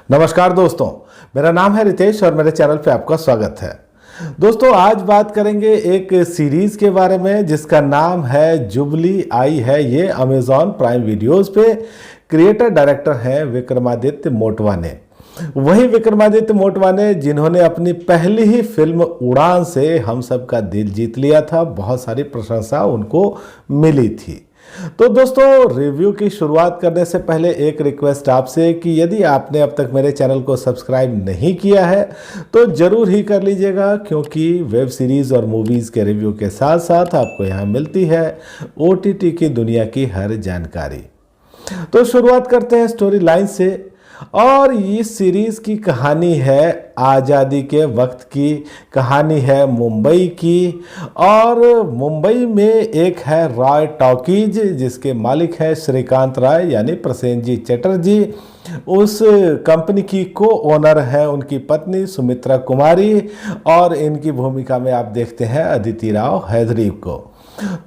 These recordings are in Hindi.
नमस्कार दोस्तों, मेरा नाम है रितेश और मेरे चैनल पे आपका स्वागत है। दोस्तों, आज बात करेंगे एक सीरीज़ के बारे में जिसका नाम है जुबली आई है। ये अमेज़ॉन प्राइम वीडियोस पे क्रिएटर डायरेक्टर हैं विक्रमादित्य मोटवाने। वही विक्रमादित्य मोटवाने जिन्होंने अपनी पहली ही फिल्म उड़ान से हम सब का दिल जीत लिया था, बहुत सारी प्रशंसा उनको मिली थी। तो दोस्तों, रिव्यू की शुरुआत करने से पहले एक रिक्वेस्ट आपसे कि यदि आपने अब तक मेरे चैनल को सब्सक्राइब नहीं किया है तो ज़रूर ही कर लीजिएगा, क्योंकि वेब सीरीज़ और मूवीज़ के रिव्यू के साथ साथ आपको यहाँ मिलती है OTT की दुनिया की हर जानकारी। तो शुरुआत करते हैं स्टोरी लाइन से। और इस सीरीज़ की कहानी है आज़ादी के वक्त की, कहानी है मुंबई की। और मुंबई में एक है रॉय टॉकीज जिसके मालिक है श्रीकांत राय यानी प्रसेनजीत चटर्जी। उस कंपनी की को ओनर है उनकी पत्नी सुमित्रा कुमारी और इनकी भूमिका में आप देखते हैं अदिति राव हैदरी को।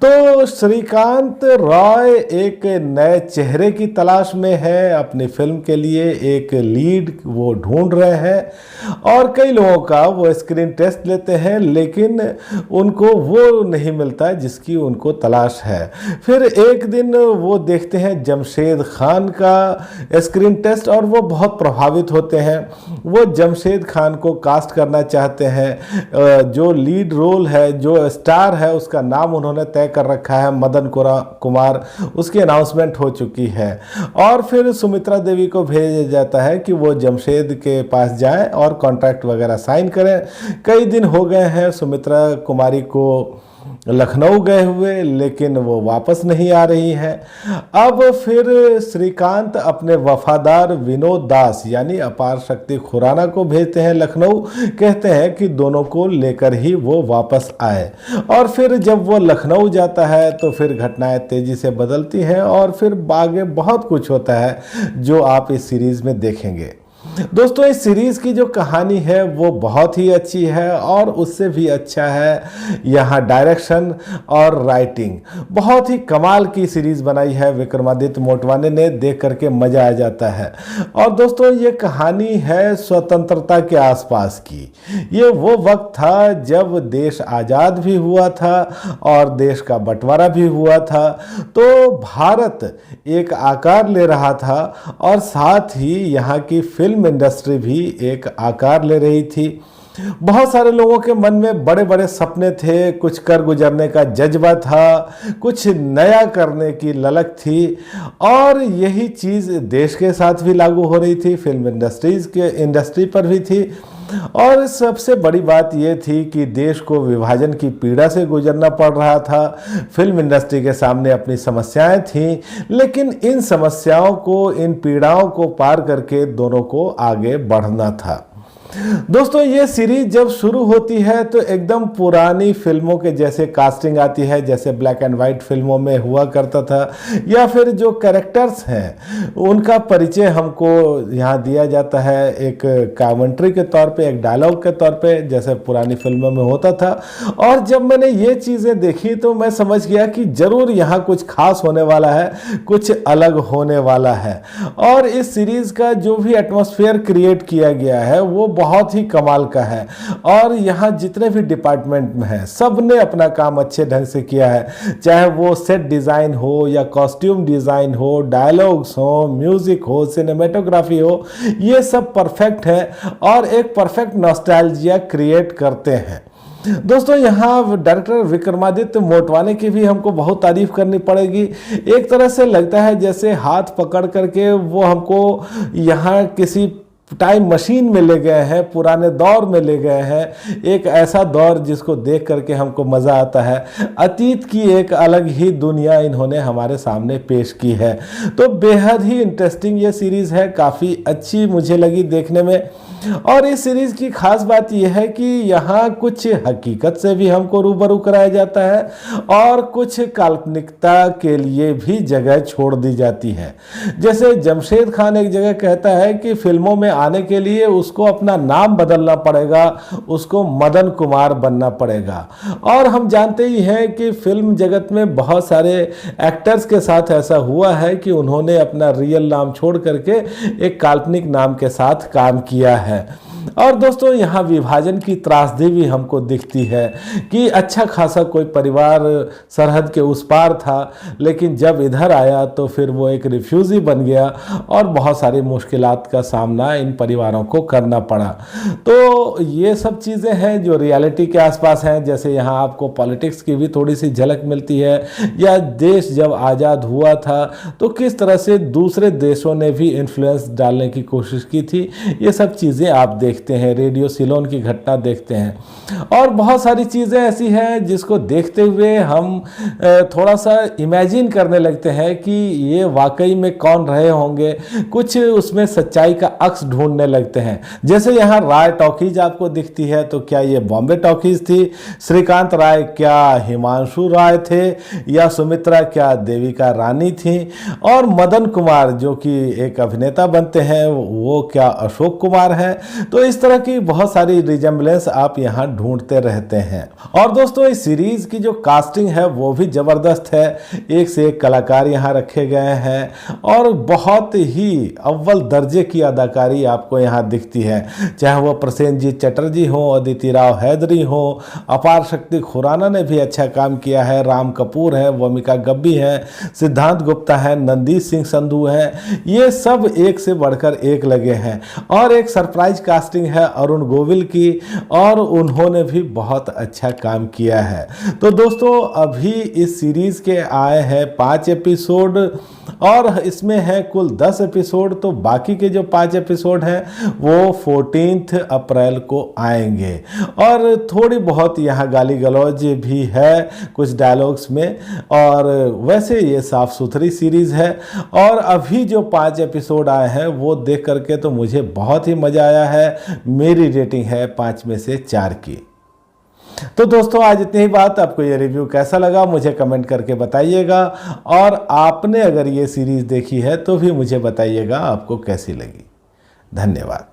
तो श्रीकांत रॉय एक नए चेहरे की तलाश में है, अपनी फिल्म के लिए एक लीड वो ढूंढ रहे हैं और कई लोगों का वो स्क्रीन टेस्ट लेते हैं, लेकिन उनको वो नहीं मिलता जिसकी उनको तलाश है। फिर एक दिन वो देखते हैं जमशेद खान का स्क्रीन टेस्ट और वो बहुत प्रभावित होते हैं। वो जमशेद खान को कास्ट करना चाहते हैं। जो लीड रोल है, जो स्टार है, उसका नाम उन्होंने तय कर रखा है मदन कुमार। उसकी अनाउंसमेंट हो चुकी है और फिर सुमित्रा देवी को भेजा जाता है कि वो जमशेद के पास जाएं और कॉन्ट्रैक्ट वगैरह साइन करें। कई दिन हो गए हैं सुमित्रा कुमारी को लखनऊ गए हुए, लेकिन वो वापस नहीं आ रही हैं। अब फिर श्रीकांत अपने वफादार विनोद दास यानी अपार शक्ति खुराना को भेजते हैं लखनऊ, कहते हैं कि दोनों को लेकर ही वो वापस आए। और फिर जब वो लखनऊ जाता है तो फिर घटनाएं तेजी से बदलती हैं और फिर आगे बहुत कुछ होता है जो आप इस सीरीज़ में देखेंगे। दोस्तों, इस सीरीज़ की जो कहानी है वो बहुत ही अच्छी है और उससे भी अच्छा है यहाँ डायरेक्शन और राइटिंग। बहुत ही कमाल की सीरीज़ बनाई है विक्रमादित्य मोटवाने ने, देख करके मज़ा आ जाता है। और दोस्तों, ये कहानी है स्वतंत्रता के आसपास की। ये वो वक्त था जब देश आज़ाद भी हुआ था और देश का बंटवारा भी हुआ था। तो भारत एक आकार ले रहा था और साथ ही यहाँ की फिल्म इंडस्ट्री भी एक आकार ले रही थी। बहुत सारे लोगों के मन में बड़े बड़े सपने थे, कुछ कर गुजरने का जज्बा था, कुछ नया करने की ललक थी और यही चीज़ देश के साथ भी लागू हो रही थी, फिल्म इंडस्ट्री पर भी थी। और सबसे बड़ी बात यह थी कि देश को विभाजन की पीड़ा से गुजरना पड़ रहा था। फिल्म इंडस्ट्री के सामने अपनी समस्याएं थीं, लेकिन इन समस्याओं को, इन पीड़ाओं को पार करके दोनों को आगे बढ़ना था। दोस्तों, ये सीरीज जब शुरू होती है तो एकदम पुरानी फिल्मों के जैसे कास्टिंग आती है, जैसे ब्लैक एंड वाइट फिल्मों में हुआ करता था, या फिर जो कैरेक्टर्स हैं उनका परिचय हमको यहाँ दिया जाता है एक कमेंट्री के तौर पे, एक डायलॉग के तौर पे, जैसे पुरानी फिल्मों में होता था। और जब मैंने ये चीज़ें देखी तो मैं समझ गया कि ज़रूर यहाँ कुछ खास होने वाला है, कुछ अलग होने वाला है। और इस सीरीज़ का जो भी एटमॉस्फेयर क्रिएट किया गया है वो बहुत ही कमाल का है। और यहाँ जितने भी डिपार्टमेंट में हैं सब ने अपना काम अच्छे ढंग से किया है, चाहे वो सेट डिज़ाइन हो या कॉस्ट्यूम डिज़ाइन हो, डायलॉग्स हो, म्यूज़िक हो, सिनेमेटोग्राफी हो, ये सब परफेक्ट है और एक परफेक्ट नॉस्टैल्जिया क्रिएट करते हैं। दोस्तों, यहाँ डायरेक्टर विक्रमादित्य मोटवाने की भी हमको बहुत तारीफ करनी पड़ेगी। एक तरह से लगता है जैसे हाथ पकड़ करके वो हमको यहाँ किसी टाइम मशीन में ले गए हैं, पुराने दौर में ले गए हैं, एक ऐसा दौर जिसको देख करके हमको मज़ा आता है। अतीत की एक अलग ही दुनिया इन्होंने हमारे सामने पेश की है। तो बेहद ही इंटरेस्टिंग ये सीरीज़ है, काफ़ी अच्छी मुझे लगी देखने में। और इस सीरीज़ की खास बात यह है कि यहाँ कुछ हकीकत से भी हमको रूबरू कराया जाता है और कुछ काल्पनिकता के लिए भी जगह छोड़ दी जाती है। जैसे जमशेद खान एक जगह कहता है कि फिल्मों में आने के लिए उसको अपना नाम बदलना पड़ेगा, उसको मदन कुमार बनना पड़ेगा। और हम जानते ही हैं कि फिल्म जगत में बहुत सारे एक्टर्स के साथ ऐसा हुआ है कि उन्होंने अपना रियल नाम छोड़ करके एक काल्पनिक नाम के साथ काम किया है। और दोस्तों यहाँ विभाजन की त्रासदी भी हमको दिखती है कि अच्छा खासा कोई परिवार सरहद के उस पार था, लेकिन जब इधर आया तो फिर वो एक रिफ्यूजी बन गया और बहुत सारी मुश्किलात का सामना इन परिवारों को करना पड़ा। तो ये सब चीज़ें हैं जो रियलिटी के आसपास हैं। जैसे यहाँ आपको पॉलिटिक्स की भी थोड़ी सी झलक मिलती है, या देश जब आज़ाद हुआ था तो किस तरह से दूसरे देशों ने भी इन्फ्लुएंस डालने की कोशिश की थी, ये सब चीज़ें आप देखते हैं। रेडियो सिलोन की घटना देखते हैं और बहुत सारी चीज़ें ऐसी हैं जिसको देखते हुए हम थोड़ा सा इमेजिन करने लगते हैं कि ये वाकई में कौन रहे होंगे, कुछ उसमें सच्चाई का अक्स ढूंढने लगते हैं। जैसे यहाँ राय टॉकीज आपको दिखती है, तो क्या ये बॉम्बे टॉकीज थी? श्रीकांत राय क्या हिमांशु राय थे, या सुमित्रा क्या देविका रानी थी? और मदन कुमार जो कि एक अभिनेता बनते हैं, वो क्या अशोक कुमार हैं? तो इस तरह की बहुत सारी रिजेम्बलेंस आप यहाँ ढूंढते रहते हैं। और दोस्तों इस सीरीज की जो कास्टिंग है वो भी ज़बरदस्त है। एक से एक कलाकार यहाँ रखे गए हैं और बहुत ही अव्वल दर्जे की अदाकारी आपको यहाँ दिखती है। चाहे वो प्रसेनजीत चटर्जी हो, अदिति राव हैदरी हो, अपार शक्ति खुराना ने भी अच्छा काम किया है, राम कपूर है, वमिका गब्बी है, सिद्धांत गुप्ता है, नंदीश सिंह संधू है, ये सब एक से बढ़कर एक लगे हैं। और एक सरप्राइज कास्टिंग है अरुण गोविल की, और उन्होंने भी बहुत अच्छा काम किया है। तो दोस्तों अभी इस सीरीज के आए हैं 5 एपिसोड और इसमें है कुल 10 एपिसोड। तो बाकी के जो 5 एपिसोड हैं वो 14 अप्रैल को आएंगे। और थोड़ी बहुत यहाँ गाली गलौज भी है कुछ डायलॉग्स में, और वैसे ये साफ सुथरी सीरीज़ है। और अभी जो 5 एपिसोड आए हैं वो देख करके तो मुझे बहुत ही मज़ा आया है। मेरी रेटिंग है 5 में से 4 की। तो दोस्तों आज इतनी ही बात। आपको ये रिव्यू कैसा लगा मुझे कमेंट करके बताइएगा, और आपने अगर ये सीरीज़ देखी है तो भी मुझे बताइएगा आपको कैसी लगी। धन्यवाद।